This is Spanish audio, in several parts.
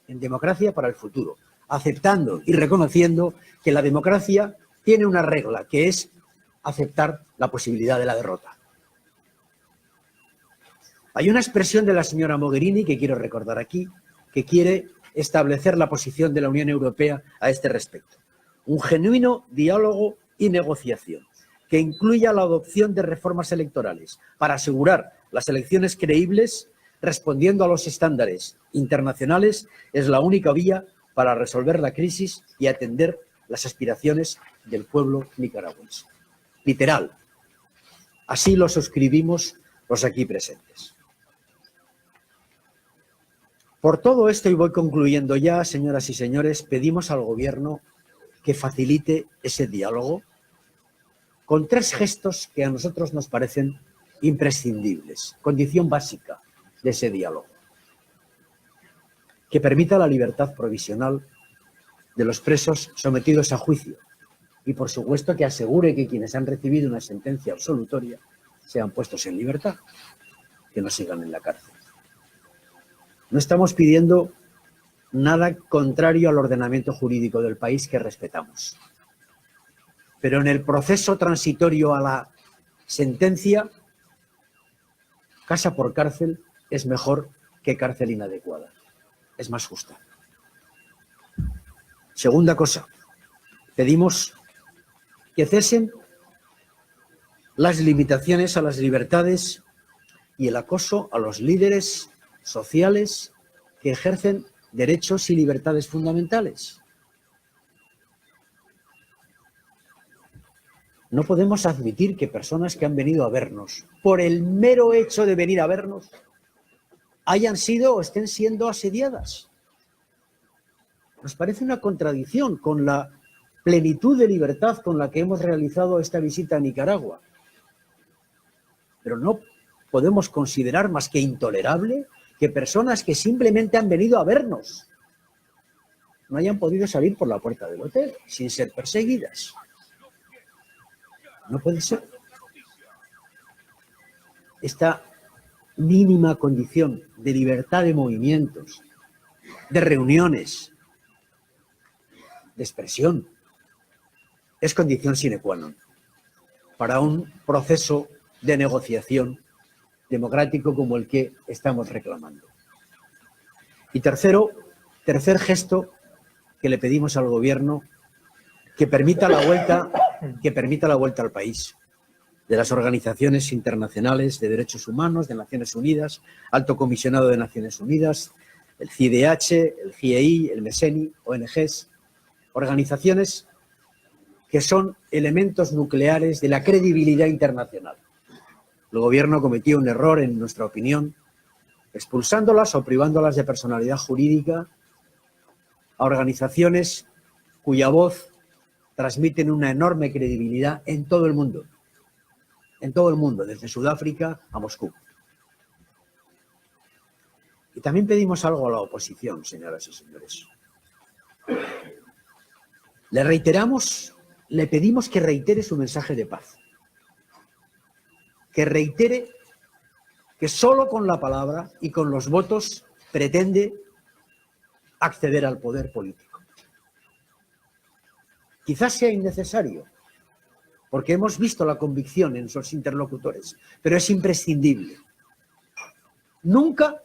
en democracia para el futuro, aceptando y reconociendo que la democracia tiene una regla, que es aceptar la posibilidad de la derrota. Hay una expresión de la señora Mogherini que quiero recordar aquí, que quiere establecer la posición de la Unión Europea a este respecto. Un genuino diálogo y negociación que incluya la adopción de reformas electorales para asegurar las elecciones creíbles respondiendo a los estándares internacionales es la única vía para resolver la crisis y atender las aspiraciones del pueblo nicaragüense. Literal. Así lo suscribimos los aquí presentes. Por todo esto, y voy concluyendo ya, señoras y señores, pedimos al Gobierno que facilite ese diálogo con tres gestos que a nosotros nos parecen imprescindibles, condición básica de ese diálogo. Que permita la libertad provisional de los presos sometidos a juicio y, por supuesto, que asegure que quienes han recibido una sentencia absolutoria sean puestos en libertad, que no sigan en la cárcel. No estamos pidiendo nada contrario al ordenamiento jurídico del país que respetamos. Pero en el proceso transitorio a la sentencia, casa por cárcel es mejor que cárcel inadecuada. Es más justa. Segunda cosa, pedimos que cesen las limitaciones a las libertades y el acoso a los líderes sociales que ejercen derechos y libertades fundamentales. No podemos admitir que personas que han venido a vernos, por el mero hecho de venir a vernos, hayan sido o estén siendo asediadas. Nos parece una contradicción con la plenitud de libertad con la que hemos realizado esta visita a Nicaragua. Pero no podemos considerar más que intolerable que personas que simplemente han venido a vernos no hayan podido salir por la puerta del hotel sin ser perseguidas. No puede ser. Esta mínima condición de libertad de movimientos, de reuniones, de expresión, es condición sine qua non para un proceso de negociación democrático como el que estamos reclamando. Y tercer gesto que le pedimos al Gobierno, que permita la vuelta al país de las organizaciones internacionales de derechos humanos, de Naciones Unidas, Alto Comisionado de Naciones Unidas, el CIDH, el GIEI, el MESENI, ONGs, organizaciones que son elementos nucleares de la credibilidad internacional. El Gobierno cometió un error, en nuestra opinión, expulsándolas o privándolas de personalidad jurídica a organizaciones cuya voz transmiten una enorme credibilidad en todo el mundo, desde Sudáfrica a Moscú. Y también pedimos algo a la oposición, señoras y señores. Le pedimos que reitere su mensaje de paz. Que reitere que solo con la palabra y con los votos pretende acceder al poder político. Quizás sea innecesario, porque hemos visto la convicción en sus interlocutores, pero es imprescindible. Nunca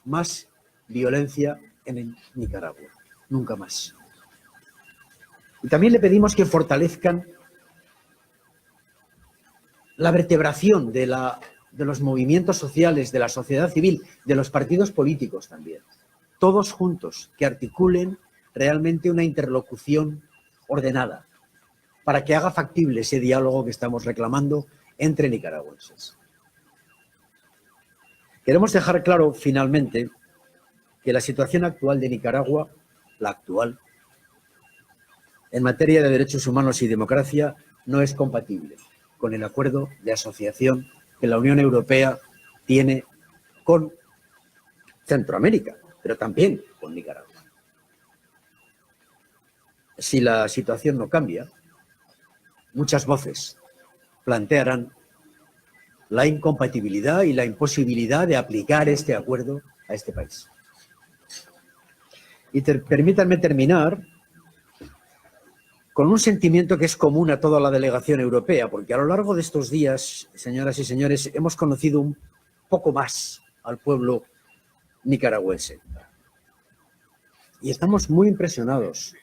más violencia en Nicaragua, nunca más. Y también le pedimos que fortalezcan la vertebración de los movimientos sociales, de la sociedad civil, de los partidos políticos también. Todos juntos, que articulen realmente una interlocución ordenada para que haga factible ese diálogo que estamos reclamando entre nicaragüenses. Queremos dejar claro, finalmente, que la situación actual de Nicaragua, la actual, en materia de derechos humanos y democracia, no es compatible con el acuerdo de asociación que la Unión Europea tiene con Centroamérica, pero también con Nicaragua. Si la situación no cambia, muchas voces plantearán la incompatibilidad y la imposibilidad de aplicar este acuerdo a este país. Y permítanme terminar con un sentimiento que es común a toda la delegación europea, porque a lo largo de estos días, señoras y señores, hemos conocido un poco más al pueblo nicaragüense. Y estamos muy impresionados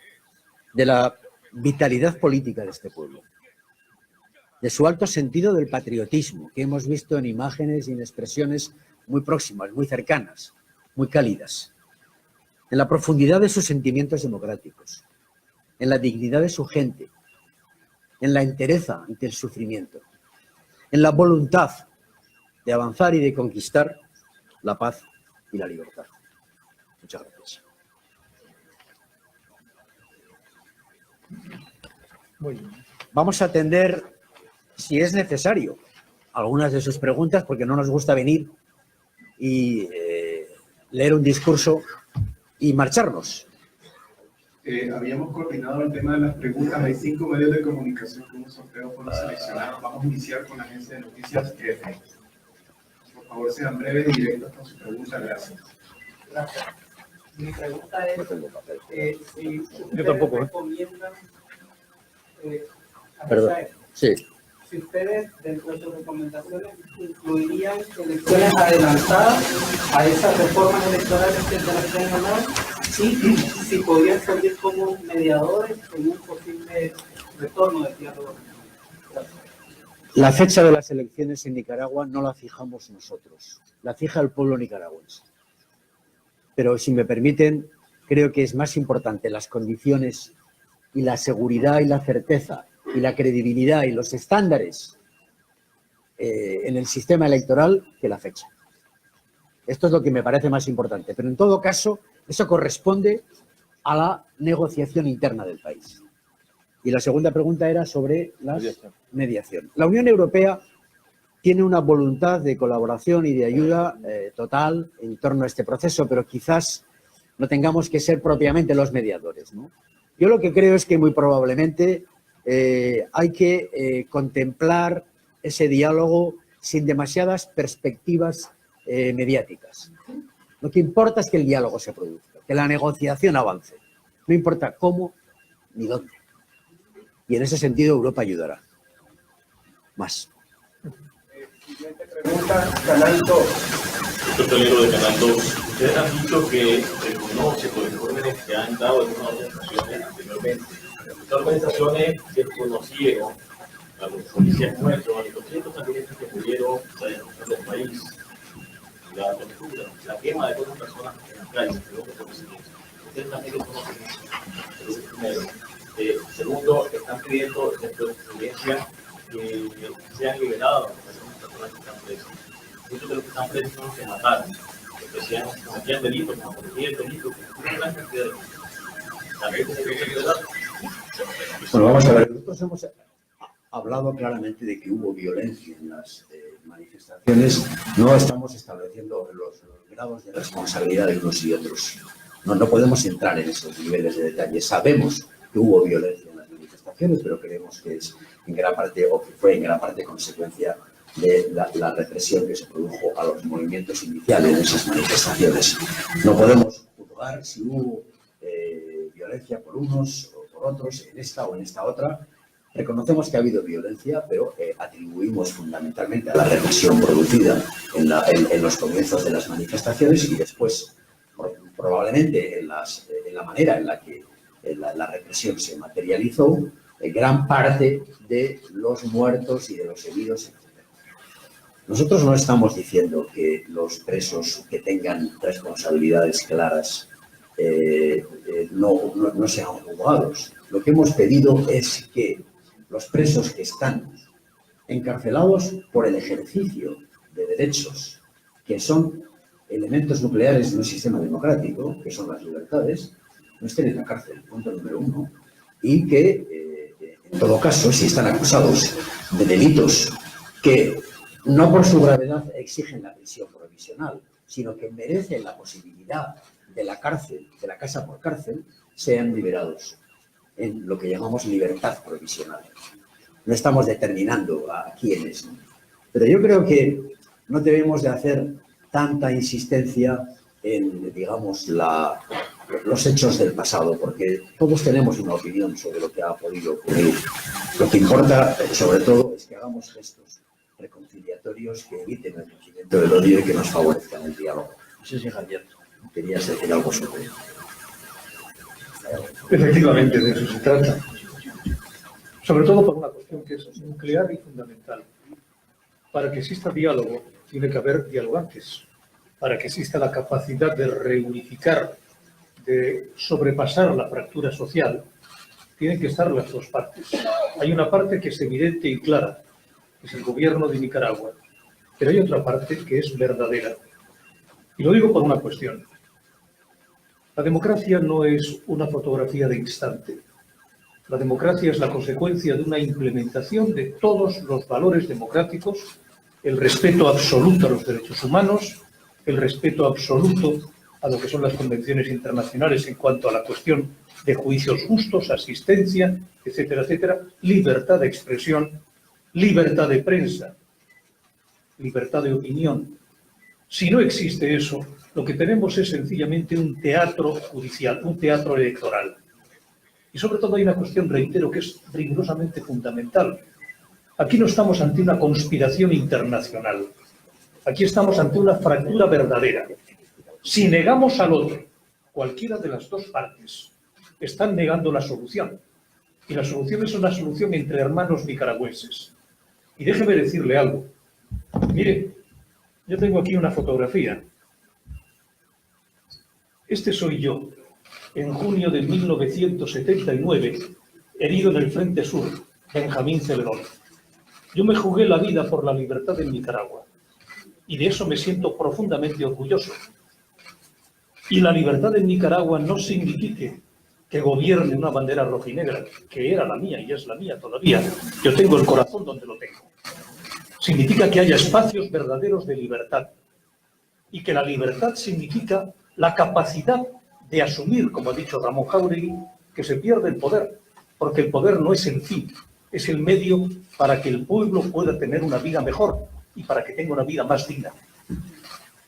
de la vitalidad política de este pueblo, de su alto sentido del patriotismo, que hemos visto en imágenes y en expresiones muy próximas, muy cercanas, muy cálidas, en la profundidad de sus sentimientos democráticos, en la dignidad de su gente, en la entereza ante el sufrimiento, en la voluntad de avanzar y de conquistar la paz y la libertad. Muchas gracias. Muy bien. Vamos a atender, si es necesario, algunas de sus preguntas, porque no nos gusta venir y leer un discurso y marcharnos. Habíamos coordinado el tema de las preguntas. Hay 5 medios de comunicación con un sorteo por los seleccionados. Vamos a iniciar con la agencia de noticias EFE. Por favor, sean breves y directos con su pregunta. Gracias. Gracias. Mi pregunta es si Yo tampoco, recomiendan... Perdón. Sí. Si ustedes, dentro de sus recomendaciones, incluirían elecciones adelantadas a esas reformas electorales que se las quieren ganar, y si podrían servir como mediadores en un posible retorno del diálogo. La fecha de las elecciones en Nicaragua no la fijamos nosotros, la fija el pueblo nicaragüense. Pero si me permiten, creo que es más importante las condiciones y la seguridad y la certeza y la credibilidad y los estándares en el sistema electoral que la fecha. Esto es lo que me parece más importante. Pero en todo caso, eso corresponde a la negociación interna del país. Y la segunda pregunta era sobre la mediación. La Unión Europea tiene una voluntad de colaboración y de ayuda total en torno a este proceso, pero quizás no tengamos que ser propiamente los mediadores, ¿no? Yo lo que creo es que muy probablemente hay que contemplar ese diálogo sin demasiadas perspectivas mediáticas. Lo que importa es que el diálogo se produzca, que la negociación avance. No importa cómo ni dónde. Y en ese sentido Europa ayudará. Más. Siguiente pregunta, Canal 2. Totalero de Canal 2. Ustedes han dicho que reconoce por informes que han dado en unas organizaciones anteriormente. Estas organizaciones que conocieron a los policías nuestros, a los 200 sangrientos que murieron en del país, la tortura, la quema de todas las personas en las calles, ustedes también lo conocen. Eso es primero. Segundo, están pidiendo dentro de su experiencia que sean liberados las personas que están presas. Muchos de los que están presos son los que mataron, que cometían delitos, como cometían delitos, una gran cantidad de delitos. La gente se tiene que liberar. Bueno, vamos a ver. Nosotros hemos hablado claramente de que hubo violencia en las manifestaciones. No estamos estableciendo los grados de responsabilidad de unos y otros. No podemos entrar en esos niveles de detalle. Sabemos que hubo violencia en las manifestaciones, pero creemos que es en gran parte, o que fue en gran parte consecuencia de la represión que se produjo a los movimientos iniciales de esas manifestaciones. No podemos juzgar si hubo violencia por unos o por otros, en esta o en esta otra. Reconocemos que ha habido violencia, pero atribuimos fundamentalmente a la represión producida en los comienzos de las manifestaciones y después, probablemente, en la manera en la que la represión se materializó, gran parte de los muertos y de los heridos, etc. Nosotros no estamos diciendo que los presos que tengan responsabilidades claras no sean juzgados. Lo que hemos pedido es que los presos que están encarcelados por el ejercicio de derechos que son elementos nucleares de un sistema democrático, que son las libertades, no estén en la cárcel, punto número 1, y que, en todo caso, si están acusados de delitos que no por su gravedad exigen la prisión provisional, sino que merecen la posibilidad de la cárcel, de la casa por cárcel, sean liberados en lo que llamamos libertad provisional. No estamos determinando a quiénes, ¿no? Pero yo creo que no debemos de hacer tanta insistencia en, digamos, la los hechos del pasado, porque todos tenemos una opinión sobre lo que ha podido ocurrir. Lo que importa, sobre todo, es que hagamos gestos reconciliatorios que eviten el crecimiento del odio y que nos favorezcan el diálogo. No sé si, Javier, querías decir algo sobre eso. Efectivamente, de eso se trata. Sobre todo por una cuestión que es nuclear y fundamental. Para que exista diálogo, tiene que haber dialogantes. Para que exista la capacidad de reunificar, de sobrepasar la fractura social, tienen que estar las dos partes. Hay una parte que es evidente y clara, que es el gobierno de Nicaragua, pero hay otra parte que es verdadera. Y lo digo por una cuestión. La democracia no es una fotografía de instante. La democracia es la consecuencia de una implementación de todos los valores democráticos, el respeto absoluto a los derechos humanos, el respeto absoluto a lo que son las convenciones internacionales en cuanto a la cuestión de juicios justos, asistencia, etcétera, etcétera, libertad de expresión, libertad de prensa, libertad de opinión. Si no existe eso, lo que tenemos es sencillamente un teatro judicial, un teatro electoral. Y sobre todo hay una cuestión, reitero, que es rigurosamente fundamental. Aquí no estamos ante una conspiración internacional. Aquí estamos ante una fractura verdadera. Si negamos al otro, cualquiera de las dos partes, están negando la solución. Y la solución es una solución entre hermanos nicaragüenses. Y déjeme decirle algo. Mire, yo tengo aquí una fotografía. Este soy yo, en junio de 1979, herido en el Frente Sur, Benjamín Celedón. Yo me jugué la vida por la libertad en Nicaragua. Y de eso me siento profundamente orgulloso. Y la libertad en Nicaragua no significa que gobierne una bandera rojinegra, que era la mía y es la mía todavía. Yo tengo el corazón donde lo tengo. Significa que haya espacios verdaderos de libertad. Y que la libertad significa la capacidad de asumir, como ha dicho Ramón Jáuregui, que se pierde el poder, porque el poder no es el fin, es el medio para que el pueblo pueda tener una vida mejor y para que tenga una vida más digna.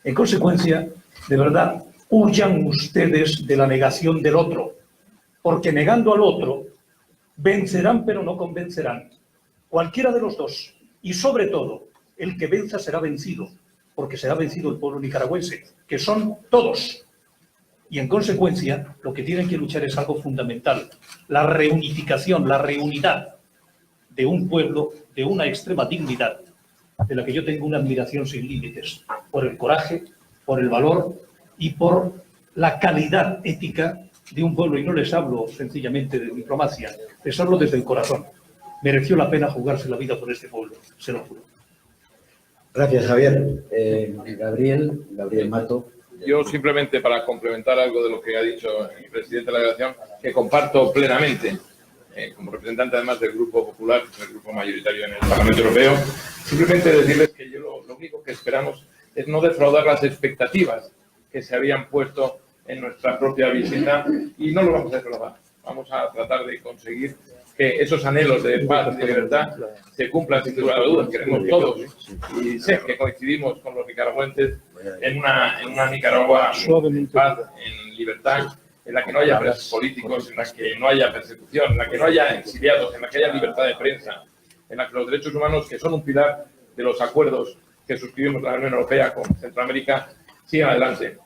En consecuencia, de verdad, huyan ustedes de la negación del otro, porque negando al otro, vencerán pero no convencerán. Cualquiera de los dos, y sobre todo, el que venza será vencido, porque será vencido el pueblo nicaragüense, que son todos. Y en consecuencia, lo que tienen que luchar es algo fundamental, la reunificación, la reunidad de un pueblo de una extrema dignidad, de la que yo tengo una admiración sin límites, por el coraje, por el valor y por la calidad ética de un pueblo. Y no les hablo sencillamente de diplomacia, les hablo desde el corazón. Mereció la pena jugarse la vida por este pueblo, se lo juro. Gracias, Javier. Gabriel Mato. Yo simplemente para complementar algo de lo que ha dicho el presidente de la delegación, que comparto plenamente, como representante además del Grupo Popular, que es el grupo mayoritario en el Parlamento Europeo, simplemente decirles que yo lo único que esperamos es no defraudar las expectativas que se habían puesto en nuestra propia visita y no lo vamos a defraudar. Vamos a tratar de conseguir que esos anhelos de paz y de libertad se cumplan sin lugar a dudas. Queremos todos y sé que coincidimos con los nicaragüenses en una Nicaragua en paz, en libertad, en la que no haya presos políticos, en la que no haya persecución, en la que no haya exiliados, en la que haya libertad de prensa, en la que los derechos humanos, que son un pilar de los acuerdos que suscribimos la Unión Europea con Centroamérica, sigan adelante.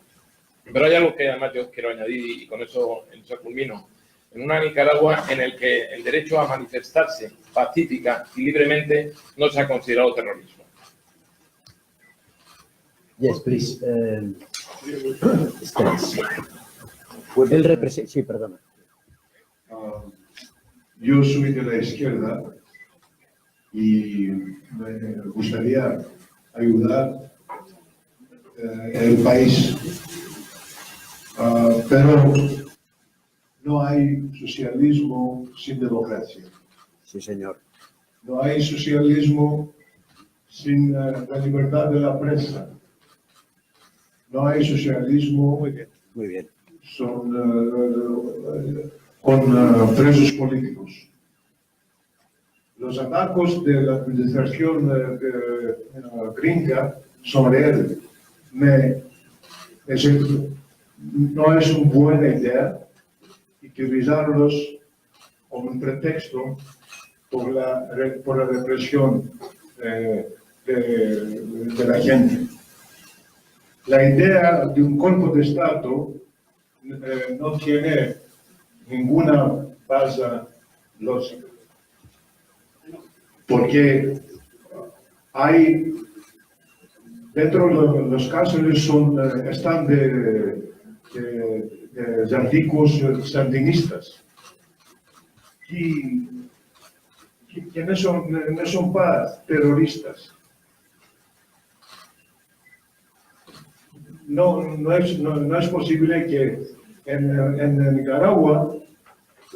Pero hay algo que además yo quiero añadir y con eso culmino. En una Nicaragua en el que el derecho a manifestarse pacífica y libremente no se ha considerado terrorismo. Yes, please. Sí, perdona. Yo soy de la izquierda y me gustaría ayudar el país, pero no hay socialismo sin democracia. Sí, señor. No hay socialismo sin la libertad de la prensa. No hay socialismo Muy bien. Con presos políticos. Los ataques de la administración gringa sobre él me no es una buena idea y que utilizarlos como un pretexto por la represión de la gente. La idea de un golpe de Estado no tiene ninguna base lógica, porque hay, dentro de los cárceles están de ricos sandinistas, que no son para terroristas. No es posible que en Nicaragua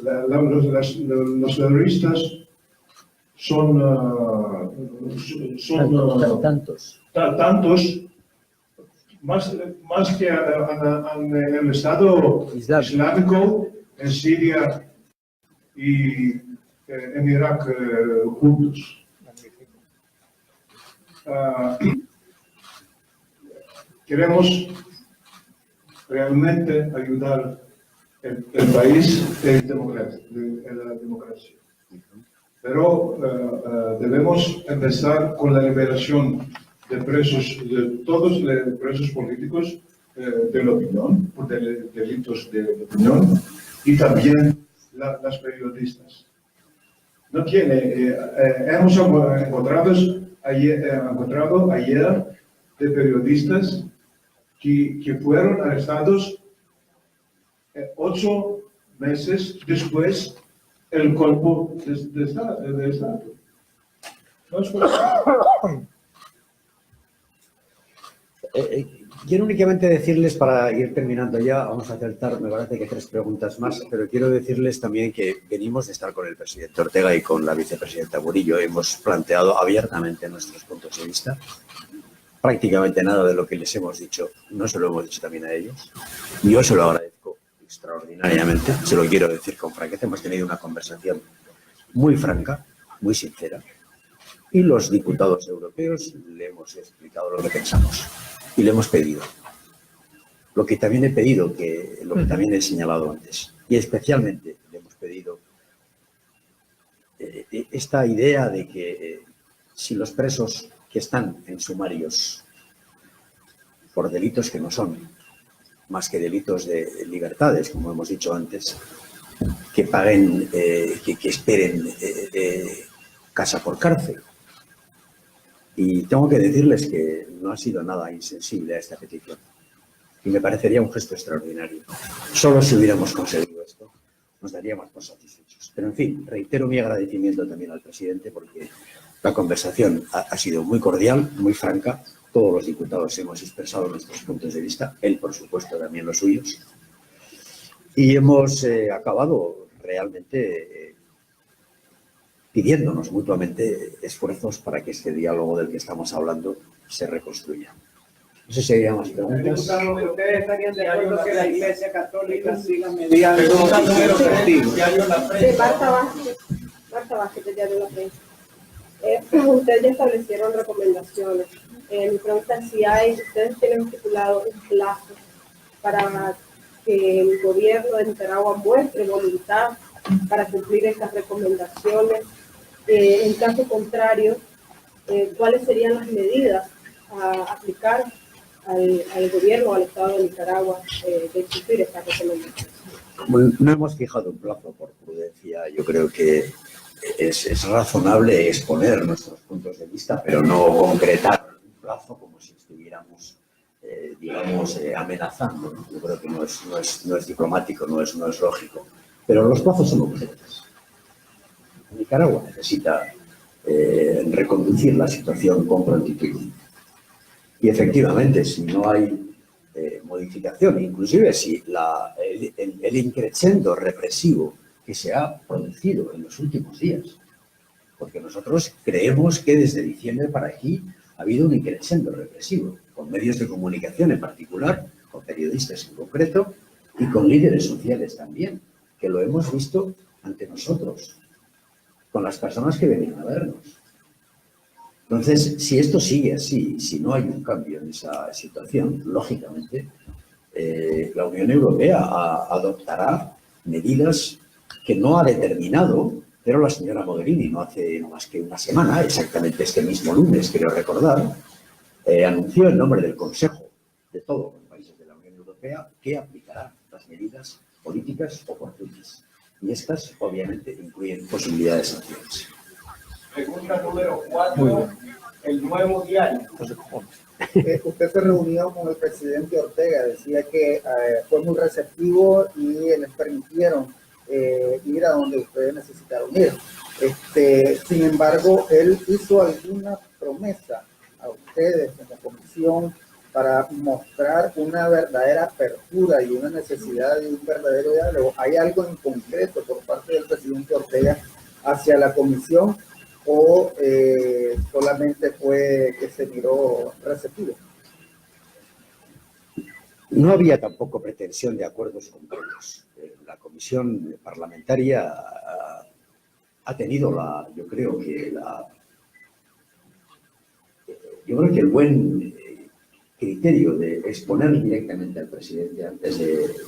los terroristas son tantos más que en el Estado Islámico, en Siria y en Irak juntos. Queremos realmente ayudar el país en la democracia. Pero debemos empezar con la liberación de todos los presos políticos de la opinión, por delitos de opinión, y también las periodistas. Hemos encontrado ayer de periodistas que fueron arrestados 8 meses después del golpe de Estado. No es posible. Quiero únicamente decirles, para ir terminando ya, vamos a acertar, me parece que 3 preguntas más, pero quiero decirles también que venimos de estar con el presidente Ortega y con la vicepresidenta Murillo. Hemos planteado abiertamente nuestros puntos de vista. Prácticamente nada de lo que les hemos dicho no se lo hemos dicho también a ellos. Yo se lo agradezco extraordinariamente, se lo quiero decir con franqueza. Hemos tenido una conversación muy franca, muy sincera, y los diputados europeos le hemos explicado lo que pensamos y le hemos pedido lo que también he pedido, lo que también he señalado antes, y especialmente le hemos pedido esta idea de que si los presos que están en sumarios por delitos que no son más que delitos de libertades, como hemos dicho antes, que paguen, que esperen casa por cárcel. Y tengo que decirles que no ha sido nada insensible a esta petición. Y me parecería un gesto extraordinario. Solo si hubiéramos conseguido esto, nos daríamos por satisfechos. Pero, en fin, reitero mi agradecimiento también al presidente porque la conversación ha sido muy cordial, muy franca. Todos los diputados hemos expresado nuestros puntos de vista, él, por supuesto, también los suyos. Y hemos acabado realmente pidiéndonos mutuamente esfuerzos para que este diálogo del que estamos hablando se reconstruya. No sé si hay más preguntas. ¿Ustedes estarían de acuerdo que la Iglesia Católica siga mediando número festivo? Marta Vázquez, del Diario La Prensa. Ustedes ya establecieron recomendaciones. Mi pregunta es si ustedes tienen estipulado un plazo para que el gobierno de Nicaragua muestre voluntad para cumplir estas recomendaciones. En caso contrario, ¿cuáles serían las medidas a aplicar al gobierno, al Estado de Nicaragua, de cumplir estas recomendaciones? No hemos fijado un plazo por prudencia. Yo creo que es razonable exponer nuestros puntos de vista, pero no concretar un plazo como si estuviéramos, amenazando, ¿no? Yo creo que no es diplomático, no es lógico. Pero los plazos son urgentes. Nicaragua necesita reconducir la situación con prontitud. Y efectivamente, si no hay modificación, inclusive si el increciendo represivo que se ha producido en los últimos días, porque nosotros creemos que desde diciembre para aquí ha habido un increciendo represivo, con medios de comunicación en particular, con periodistas en concreto y con líderes sociales también, que lo hemos visto ante nosotros, con las personas que venían a vernos. Entonces, si esto sigue así, si no hay un cambio en esa situación, lógicamente la Unión Europea adoptará medidas que no ha determinado, pero la señora Mogherini no hace más que una semana, exactamente este mismo lunes, quiero recordar, anunció en nombre del Consejo de todos los países de la Unión Europea que aplicará las medidas políticas oportunas. Y estas, obviamente, incluyen posibilidades de sanciones. Pregunta número 4, el Nuevo Diario. Usted se reunió con el presidente Ortega, decía que fue muy receptivo y les permitieron ir a donde ustedes necesitaron ir. Sin embargo, él hizo alguna promesa a ustedes como comisión para mostrar una verdadera apertura y una necesidad de un verdadero diálogo. ¿Hay algo en concreto por parte del presidente Ortega hacia la comisión o solamente fue que se miró receptivo? No había tampoco pretensión de acuerdos concretos. La comisión parlamentaria ha tenido yo creo que el buen criterio de exponer directamente al presidente antes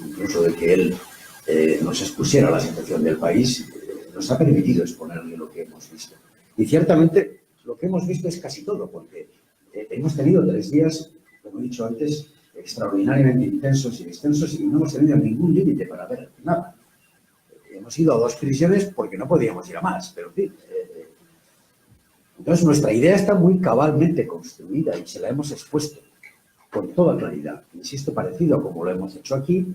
incluso de que él nos expusiera la situación del país, nos ha permitido exponerle lo que hemos visto. Y ciertamente lo que hemos visto es casi todo, porque hemos tenido 3 días, como he dicho antes, extraordinariamente intensos y extensos y no hemos tenido ningún límite para ver nada. Hemos ido a 2 prisiones porque no podíamos ir a más, pero en fin. Entonces nuestra idea está muy cabalmente construida y se la hemos expuesto con toda claridad. Insisto, parecido a como lo hemos hecho aquí.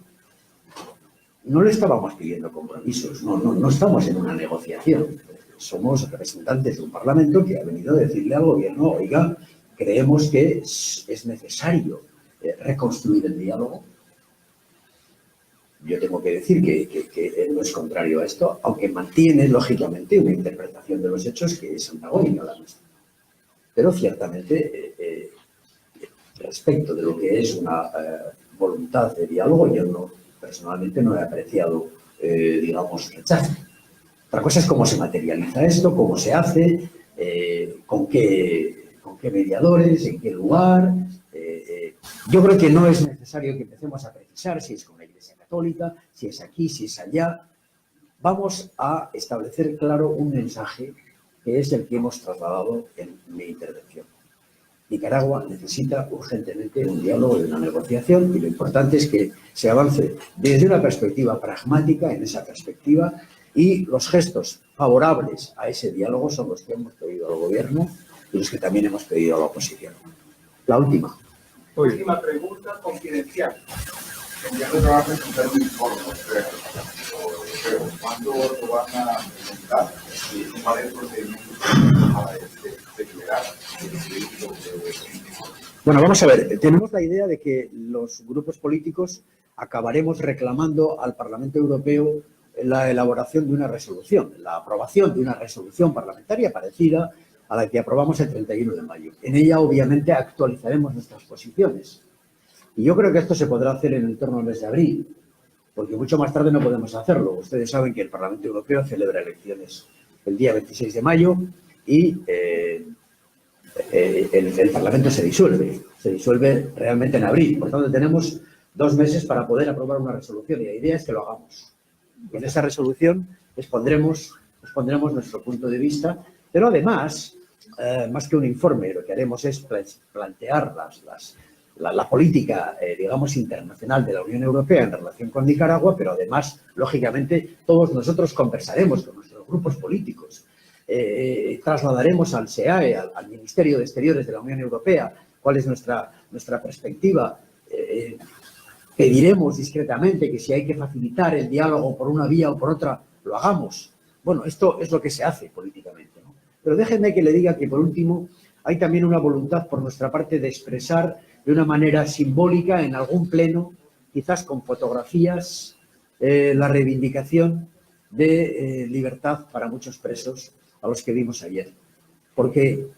No le estábamos pidiendo compromisos, no estamos en una negociación. Somos representantes de un parlamento que ha venido a decirle al gobierno, oiga, creemos que es necesario reconstruir el diálogo. Yo tengo que decir que él no es contrario a esto, aunque mantiene, lógicamente, una interpretación de los hechos que es antagónica a la nuestra. Pero ciertamente, respecto de lo que es una voluntad de diálogo, yo personalmente no he apreciado, digamos, rechazo. Otra cosa es cómo se materializa esto, cómo se hace, con qué mediadores, en qué lugar. Yo creo que no es necesario que empecemos a precisar si es con la Iglesia Católica, si es aquí, si es allá. Vamos a establecer claro un mensaje que es el que hemos trasladado en mi intervención. Nicaragua necesita urgentemente un diálogo y una negociación y lo importante es que se avance desde una perspectiva pragmática en esa perspectiva y los gestos favorables a ese diálogo son los que hemos pedido al gobierno y los que también hemos pedido a la oposición. La última. Última pregunta confidencial. El gobierno va a presentar un informe, pero ¿cuándo lo van a presentar? ¿Cuál es el procedimiento para declarar? Bueno, vamos a ver. Tenemos la idea de que los grupos políticos acabaremos reclamando al Parlamento Europeo la elaboración de una resolución, la aprobación de una resolución parlamentaria parecida a la que aprobamos el 31 de mayo. En ella, obviamente, actualizaremos nuestras posiciones. Y yo creo que esto se podrá hacer en el torno al mes de abril, porque mucho más tarde no podemos hacerlo. Ustedes saben que el Parlamento Europeo celebra elecciones el día 26 de mayo y el Parlamento se disuelve realmente en abril. Por tanto, tenemos 2 meses para poder aprobar una resolución y la idea es que lo hagamos. Y en esa resolución expondremos nuestro punto de vista, pero además, más que un informe, lo que haremos es plantear la política, digamos, internacional de la Unión Europea en relación con Nicaragua, pero además, lógicamente, todos nosotros conversaremos con nuestros grupos políticos, trasladaremos al SEAE, al Ministerio de Exteriores de la Unión Europea, cuál es nuestra perspectiva. Pediremos discretamente que si hay que facilitar el diálogo por una vía o por otra, lo hagamos. Bueno, esto es lo que se hace políticamente, ¿no? Pero déjenme que le diga que, por último, hay también una voluntad por nuestra parte de expresar de una manera simbólica en algún pleno, quizás con fotografías, la reivindicación de libertad para muchos presos a los que vimos ayer. Porque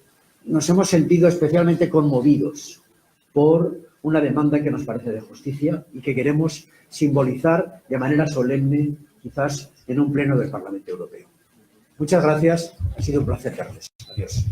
nos hemos sentido especialmente conmovidos por una demanda que nos parece de justicia y que queremos simbolizar de manera solemne, quizás en un pleno del Parlamento Europeo. Muchas gracias, ha sido un placer verles. Adiós.